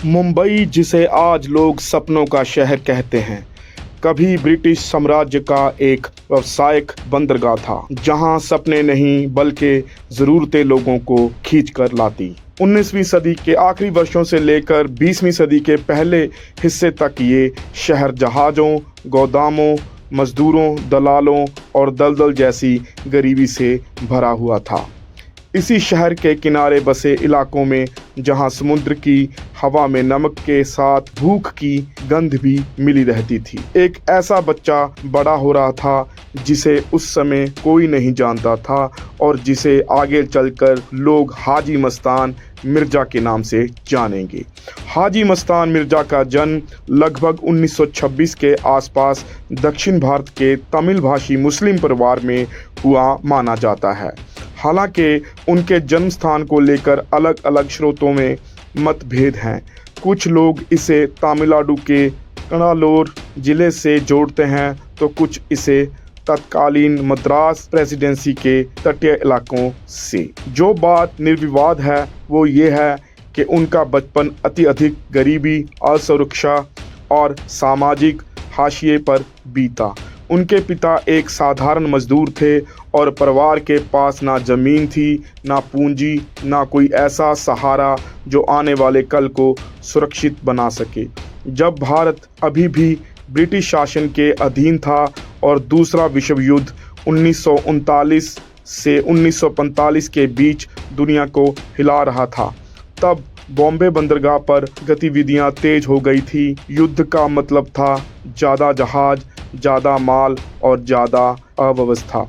मुंबई, जिसे आज लोग सपनों का शहर कहते हैं, कभी ब्रिटिश साम्राज्य का एक व्यावसायिक बंदरगाह था, जहां सपने नहीं बल्कि ज़रूरतें लोगों को खींच कर लाती। 19वीं सदी के आखिरी वर्षों से लेकर 20वीं सदी के पहले हिस्से तक ये शहर जहाज़ों, गोदामों, मजदूरों, दलालों और दलदल जैसी गरीबी से भरा हुआ था। इसी शहर के किनारे बसे इलाकों में जहां समुद्र की हवा में नमक के साथ भूख की गंध भी मिली रहती थी, एक ऐसा बच्चा बड़ा हो रहा था जिसे उस समय कोई नहीं जानता था और जिसे आगे चलकर लोग हाजी मस्तान मिर्जा के नाम से जानेंगे। हाजी मस्तान मिर्जा का जन्म लगभग 1926 के आसपास दक्षिण भारत के तमिल भाषी मुस्लिम परिवार में हुआ माना जाता है। हालांकि उनके जन्म स्थान को लेकर अलग अलग स्रोतों में मतभेद हैं। कुछ लोग इसे तमिलनाडु के कन्नालूर जिले से जोड़ते हैं तो कुछ इसे तत्कालीन मद्रास प्रेसिडेंसी के तटीय इलाकों से। जो बात निर्विवाद है वो ये है कि उनका बचपन अधिक गरीबी, असुरक्षा और सामाजिक हाशिए पर बीता। उनके पिता एक साधारण मजदूर थे और परिवार के पास ना जमीन थी, ना पूंजी, ना कोई ऐसा सहारा जो आने वाले कल को सुरक्षित बना सके। जब भारत अभी भी ब्रिटिश शासन के अधीन था और दूसरा विश्व युद्ध 1939 से 1945 के बीच दुनिया को हिला रहा था, तब बॉम्बे बंदरगाह पर गतिविधियां तेज हो गई थी। युद्ध का मतलब था ज़्यादा जहाज, ज़्यादा माल और ज़्यादा अव्यवस्था।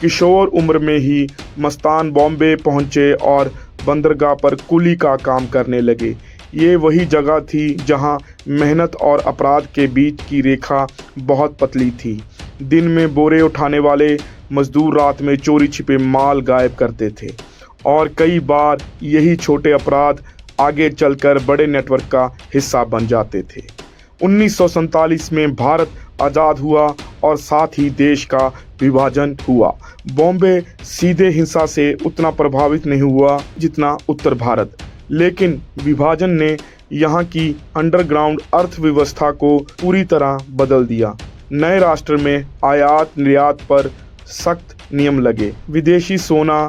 किशोर उम्र में ही मस्तान बॉम्बे पहुंचे और बंदरगाह पर कुली का काम करने लगे। ये वही जगह थी जहां मेहनत और अपराध के बीच की रेखा बहुत पतली थी। दिन में बोरे उठाने वाले मजदूर रात में चोरी छिपे माल गायब करते थे और कई बार यही छोटे अपराध आगे चलकर बड़े नेटवर्क का हिस्सा बन जाते थे। 1947 में भारत आज़ाद हुआ और साथ ही देश का विभाजन हुआ। बॉम्बे सीधे हिंसा से उतना प्रभावित नहीं हुआ जितना उत्तर भारत, लेकिन विभाजन ने यहाँ की अंडरग्राउंड अर्थव्यवस्था को पूरी तरह बदल दिया। नए राष्ट्र में आयात निर्यात पर सख्त नियम लगे, विदेशी सोना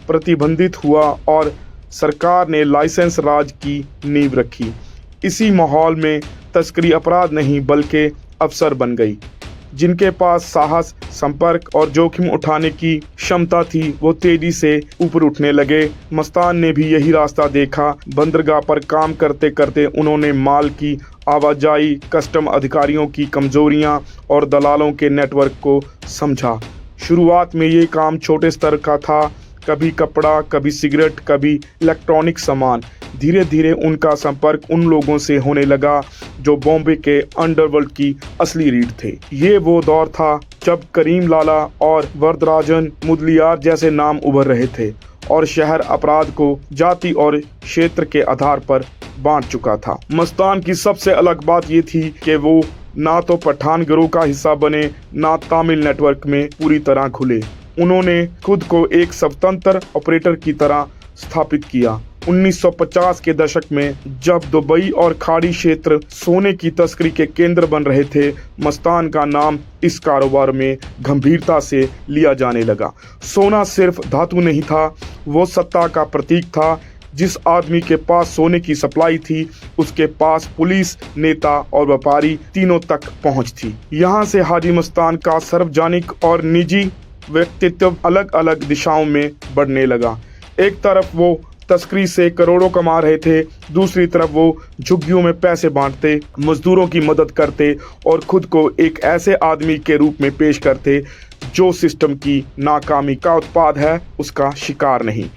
प्रतिबंधित हुआ और सरकार ने लाइसेंस राज की नींव रखी। इसी माहौल में तस्करी अपराध नहीं बल्कि अवसर बन गई। जिनके पास साहस, संपर्क और जोखिम उठाने की क्षमता थी वो तेजी से ऊपर उठने लगे। मस्तान ने भी यही रास्ता देखा। बंदरगाह पर काम करते करते उन्होंने माल की आवाजाही, कस्टम अधिकारियों की कमजोरियां और दलालों के नेटवर्क को समझा। शुरुआत में ये काम छोटे स्तर का था, कभी कपड़ा, कभी सिगरेट, कभी इलेक्ट्रॉनिक सामान। धीरे धीरे उनका संपर्क उन लोगों से होने लगा जो बॉम्बे के अंडरवर्ल्ड की असली रीढ़ थे। ये वो दौर था जब करीम लाला और वरदराजन मुदलियार जैसे नाम उभर रहे थे और शहर अपराध को जाति और क्षेत्र के आधार पर बांट चुका था। मस्तान की सबसे अलग बात ये थी कि वो ना तो पठान गिरोह का हिस्सा बने, ना तमिल नेटवर्क में पूरी तरह घुले। उन्होंने खुद को एक स्वतंत्र ऑपरेटर की तरह स्थापित किया। 1950 के दशक में जब दुबई और खाड़ी क्षेत्र सोने की तस्करी के केंद्र बन रहे थे, मस्तान का नाम इस कारोबार में गंभीरता से लिया जाने लगा। सोना सिर्फ धातु नहीं था, वो सत्ता का प्रतीक था। जिस आदमी के पास सोने की सप्लाई थी, उसके पास पुलिस, नेता और व्यापारी तीनों तक पहुंच थी। यहाँ से हाजी मस्तान का सार्वजनिक और निजी व्यक्तित्व अलग अलग दिशाओं में बढ़ने लगा। एक तरफ वो तस्करी से करोड़ों कमा रहे थे, दूसरी तरफ वो झुग्गियों में पैसे बांटते, मजदूरों की मदद करते और खुद को एक ऐसे आदमी के रूप में पेश करते जो सिस्टम की नाकामी का उत्पाद है, उसका शिकार नहीं।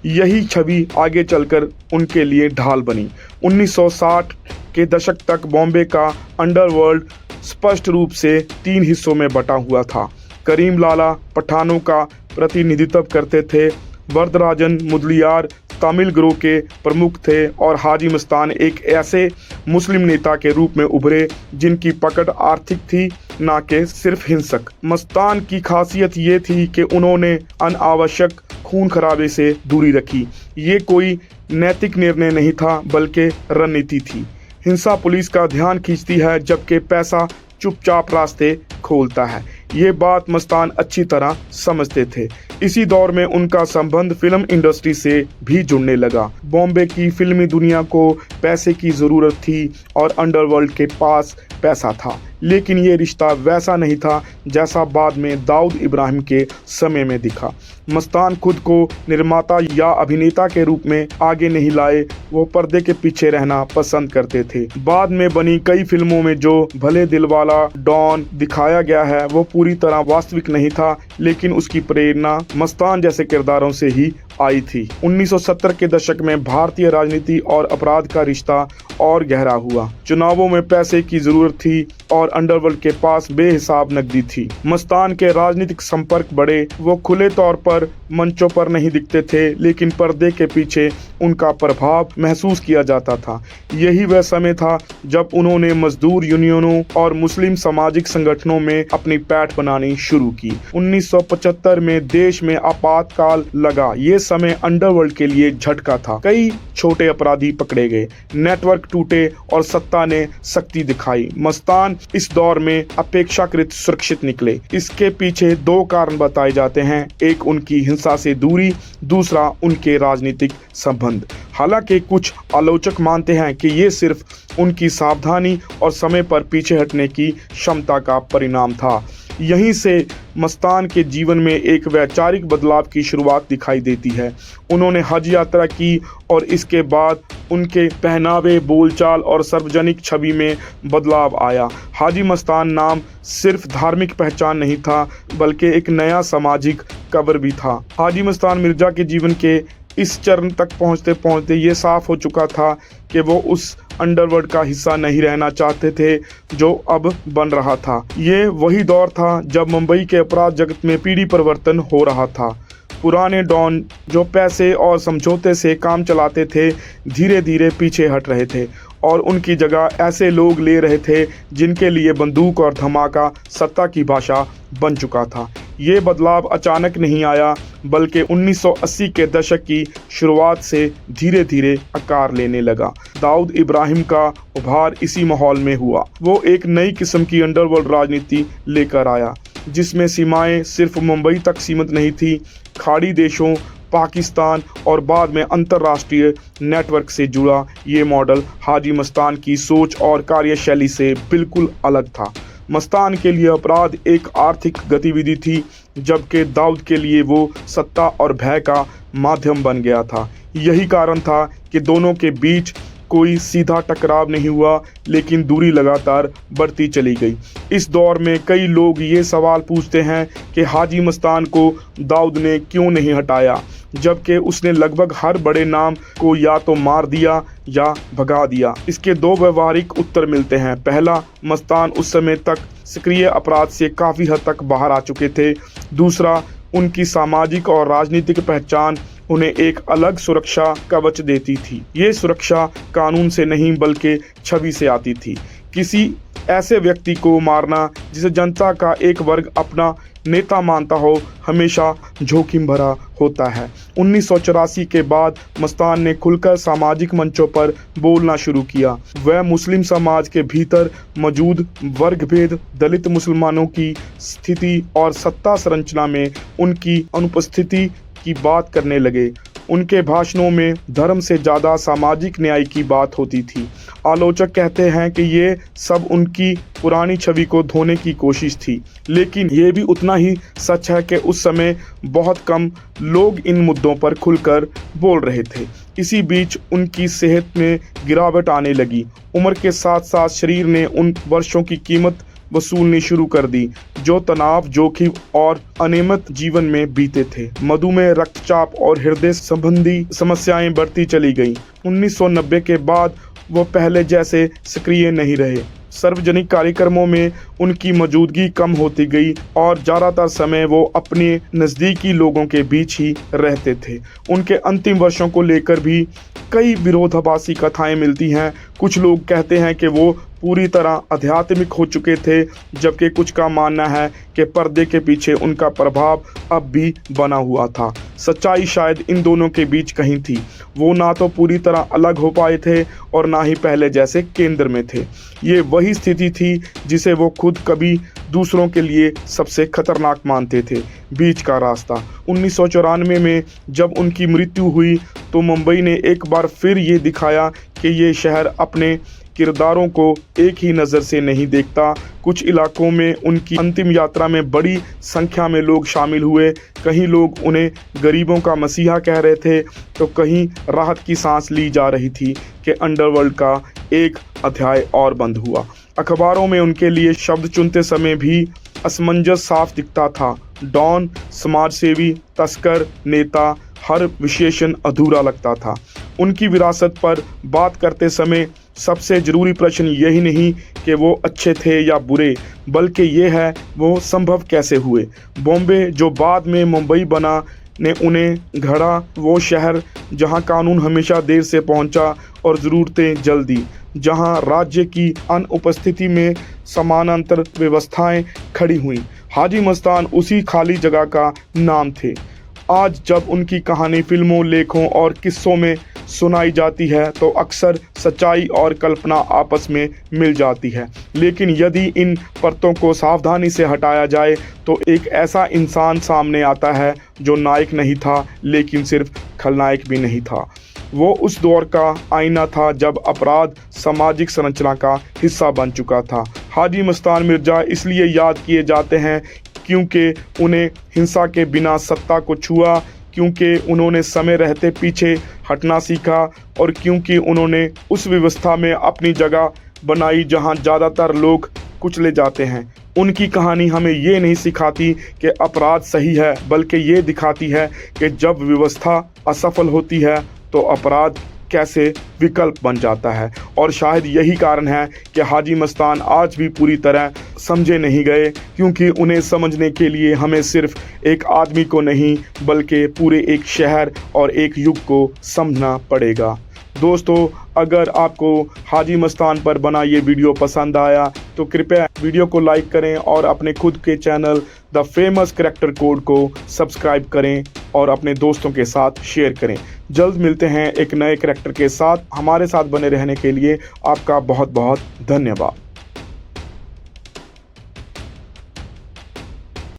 यही छवि आगे चलकर उनके लिए ढाल बनी। 1960 के दशक तक बॉम्बे का अंडरवर्ल्ड स्पष्ट रूप से 3 हिस्सों में बटा हुआ था। करीम लाला पठानों का प्रतिनिधित्व करते थे, वरदराजन मुदलियार तमिल गिरोह के प्रमुख थे और हाजी मस्तान एक ऐसे मुस्लिम नेता के रूप में उभरे जिनकी पकड़ आर्थिक थी, ना कि सिर्फ हिंसक। मस्तान की खासियत ये थी कि उन्होंने अनावश्यक खून खराबे से दूरी रखी। ये कोई नैतिक निर्णय नहीं था बल्कि रणनीति थी। हिंसा पुलिस का ध्यान खींचती है जबकि पैसा चुपचाप रास्ते खोलता है। ये बात मस्तान अच्छी तरह समझते थे। इसी दौर में उनका संबंध फिल्म इंडस्ट्री से भी जुड़ने लगा। बॉम्बे की फिल्मी दुनिया को पैसे की जरूरत थी और अंडरवर्ल्ड के पास पैसा था, लेकिन ये रिश्ता वैसा नहीं था जैसा बाद में दाऊद इब्राहिम के समय में दिखा। मस्तान खुद को निर्माता या अभिनेता के रूप में आगे नहीं लाए, वो पर्दे के पीछे रहना पसंद करते थे। बाद में बनी कई फिल्मों में जो भले दिलवाला डॉन दिखाया गया है वो पूरी तरह वास्तविक नहीं था, लेकिन उसकी प्रेरणा मस्तान जैसे किरदारों से ही आई थी। 1970 के दशक में भारतीय राजनीति और अपराध का रिश्ता और गहरा हुआ। चुनावों में पैसे की जरूरत थी और अंडरवर्ल्ड के पास बेहिसाब नकदी थी। मस्तान के राजनीतिक संपर्क बढ़े। वो खुले तौर पर मंचों पर नहीं दिखते थे, लेकिन पर्दे के पीछे उनका प्रभाव महसूस किया जाता था। यही वह समय था जब उन्होंने मजदूर यूनियनों और मुस्लिम सामाजिक संगठनों में अपनी पैठ बनानी शुरू की। 1975 में देश में आपातकाल लगा। ये समय अंडरवर्ल्ड के लिए झटका था। कई छोटे अपराधी पकड़े गए, नेटवर्क टूटे और सत्ता ने सख्ती दिखाई। मस्तान इस दौर में अपेक्षाकृत सुरक्षित निकले। इसके पीछे दो कारण बताए जाते हैं, एक उनकी हिंसा से दूरी, दूसरा उनके राजनीतिक संबंध। हालांकि कुछ आलोचक मानते हैं कि ये सिर्फ उनकी सावधानी और समय पर पीछे हटने की क्षमता का परिणाम था। यहीं से मस्तान के जीवन में एक वैचारिक बदलाव की शुरुआत दिखाई देती है। उन्होंने हज यात्रा की और इसके बाद उनके पहनावे, बोलचाल और सार्वजनिक छवि में बदलाव आया। हाजी मस्तान नाम सिर्फ धार्मिक पहचान नहीं था बल्कि एक नया सामाजिक कवर भी था। हाजी मस्तान मिर्जा के जीवन के इस चरण तक पहुंचते पहुंचते ये साफ हो चुका था कि वो उस अंडरवर्ल्ड का हिस्सा नहीं रहना चाहते थे जो अब बन रहा था। ये वही दौर था जब मुंबई के अपराध जगत में पीढ़ी परिवर्तन हो रहा था। पुराने डॉन जो पैसे और समझौते से काम चलाते थे धीरे धीरे पीछे हट रहे थे और उनकी जगह ऐसे लोग ले रहे थे जिनके लिए बंदूक और धमाका सत्ता की भाषा बन चुका था। ये बदलाव अचानक नहीं आया बल्कि 1980 के दशक की शुरुआत से धीरे धीरे आकार लेने लगा। दाऊद इब्राहिम का उभार इसी माहौल में हुआ। वो एक नई किस्म की अंडरवर्ल्ड राजनीति लेकर आया जिसमें सीमाएं सिर्फ मुंबई तक सीमित नहीं थी। खाड़ी देशों, पाकिस्तान और बाद में अंतर्राष्ट्रीय नेटवर्क से जुड़ा ये मॉडल हाजी मस्तान की सोच और कार्यशैली से बिल्कुल अलग था। मस्तान के लिए अपराध एक आर्थिक गतिविधि थी, जबकि दाऊद के लिए वो सत्ता और भय का माध्यम बन गया था। यही कारण था कि दोनों के बीच कोई सीधा टकराव नहीं हुआ, लेकिन दूरी लगातार बढ़ती चली गई। इस दौर में कई लोग ये सवाल पूछते हैं कि हाजी मस्तान को दाऊद ने क्यों नहीं हटाया, जबकि उसने लगभग हर बड़े नाम को या तो मार दिया या भगा दिया। इसके दो व्यवहारिक उत्तर मिलते हैं। पहला, मस्तान उस समय तक सक्रिय अपराध से काफ़ी हद तक बाहर आ चुके थे। दूसरा, उनकी सामाजिक और राजनीतिक पहचान उन्हें एक अलग सुरक्षा कवच देती थी। ये सुरक्षा कानून से नहीं बल्कि छवि से आती थी। किसी ऐसे व्यक्ति को मारना जिसे जनता का एक वर्ग अपना नेता मानता हो हमेशा जोखिम भरा होता है। 1984 के बाद मस्तान ने खुलकर सामाजिक मंचों पर बोलना शुरू किया। वह मुस्लिम समाज के भीतर मौजूद वर्ग भेद, दलित मुसलमानों की स्थिति और सत्ता संरचना में उनकी अनुपस्थिति की बात करने लगे। उनके भाषणों में धर्म से ज़्यादा सामाजिक न्याय की बात होती थी। आलोचक कहते हैं कि ये सब उनकी पुरानी छवि को धोने की कोशिश थी, लेकिन ये भी उतना ही सच है कि उस समय बहुत कम लोग इन मुद्दों पर खुलकर बोल रहे थे। इसी बीच उनकी सेहत में गिरावट आने लगी। उम्र के साथ साथ शरीर ने उन वर्षों की कीमत वसूलनी शुरू कर दी जो तनाव, जोखिम और अनियमित जीवन में बीते थे। मधुमेह, रक्तचाप और हृदय संबंधी समस्याएं बढ़ती चली गईं। 1990 के बाद वो पहले जैसे सक्रिय नहीं रहे। सार्वजनिक कार्यक्रमों में उनकी मौजूदगी कम होती गई और ज़्यादातर समय वो अपने नज़दीकी लोगों के बीच ही रहते थे। उनके अंतिम वर्षों को लेकर भी कई विरोधाभासी कथाएं मिलती हैं। कुछ लोग कहते हैं कि वो पूरी तरह आध्यात्मिक हो चुके थे, जबकि कुछ का मानना है कि पर्दे के पीछे उनका प्रभाव अब भी बना हुआ था। सच्चाई शायद इन दोनों के बीच कहीं थी। वो ना तो पूरी तरह अलग हो पाए थे और ना ही पहले जैसे केंद्र में थे। ये वही स्थिति थी जिसे वो खुद कभी दूसरों के लिए सबसे खतरनाक मानते थे, बीच का रास्ता। 1994 में जब उनकी मृत्यु हुई तो मुंबई ने एक बार फिर ये दिखाया कि ये शहर अपने किरदारों को एक ही नज़र से नहीं देखता। कुछ इलाकों में उनकी अंतिम यात्रा में बड़ी संख्या में लोग शामिल हुए। कहीं लोग उन्हें गरीबों का मसीहा कह रहे थे तो कहीं राहत की सांस ली जा रही थी कि अंडरवर्ल्ड का एक अध्याय और बंद हुआ। अखबारों में उनके लिए शब्द चुनते समय भी असमंजस साफ दिखता था। डॉन, समाजसेवी, तस्कर, नेता, हर विशेषण अधूरा लगता था। उनकी विरासत पर बात करते समय सबसे ज़रूरी प्रश्न यही नहीं कि वो अच्छे थे या बुरे, बल्कि ये है वो संभव कैसे हुए। बॉम्बे जो बाद में मुंबई बना ने उन्हें गढ़ा, वो शहर जहां कानून हमेशा देर से पहुंचा और ज़रूरतें जल्दी, जहां राज्य की अनुपस्थिति में समानांतर व्यवस्थाएं खड़ी हुई। हाजी मस्तान उसी खाली जगह का नाम थे। आज जब उनकी कहानी फिल्मों, लेखों और किस्सों में सुनाई जाती है तो अक्सर सच्चाई और कल्पना आपस में मिल जाती है। लेकिन यदि इन परतों को सावधानी से हटाया जाए तो एक ऐसा इंसान सामने आता है जो नायक नहीं था लेकिन सिर्फ खलनायक भी नहीं था। वो उस दौर का आईना था जब अपराध सामाजिक संरचना का हिस्सा बन चुका था। हाजी मस्तान मिर्ज़ा इसलिए याद किए जाते हैं क्योंकि उन्हें हिंसा के बिना सत्ता को छुआ, क्योंकि उन्होंने समय रहते पीछे हटना सीखा और क्योंकि उन्होंने उस व्यवस्था में अपनी जगह बनाई जहां ज़्यादातर लोग कुचले जाते हैं। उनकी कहानी हमें ये नहीं सिखाती कि अपराध सही है, बल्कि ये दिखाती है कि जब व्यवस्था असफल होती है तो अपराध कैसे विकल्प बन जाता है। और शायद यही कारण है कि हाजी मस्तान आज भी पूरी तरह समझे नहीं गए, क्योंकि उन्हें समझने के लिए हमें सिर्फ एक आदमी को नहीं बल्कि पूरे एक शहर और एक युग को समझना पड़ेगा। दोस्तों, अगर आपको हाजी मस्तान पर बना ये वीडियो पसंद आया तो कृपया वीडियो को लाइक करें और अपने खुद के channel the famous character code को सब्सक्राइब करें और अपने दोस्तों के साथ शेयर करें। जल्द मिलते हैं एक नए करैक्टर के साथ। हमारे साथ बने रहने के लिए आपका बहुत बहुत धन्यवाद।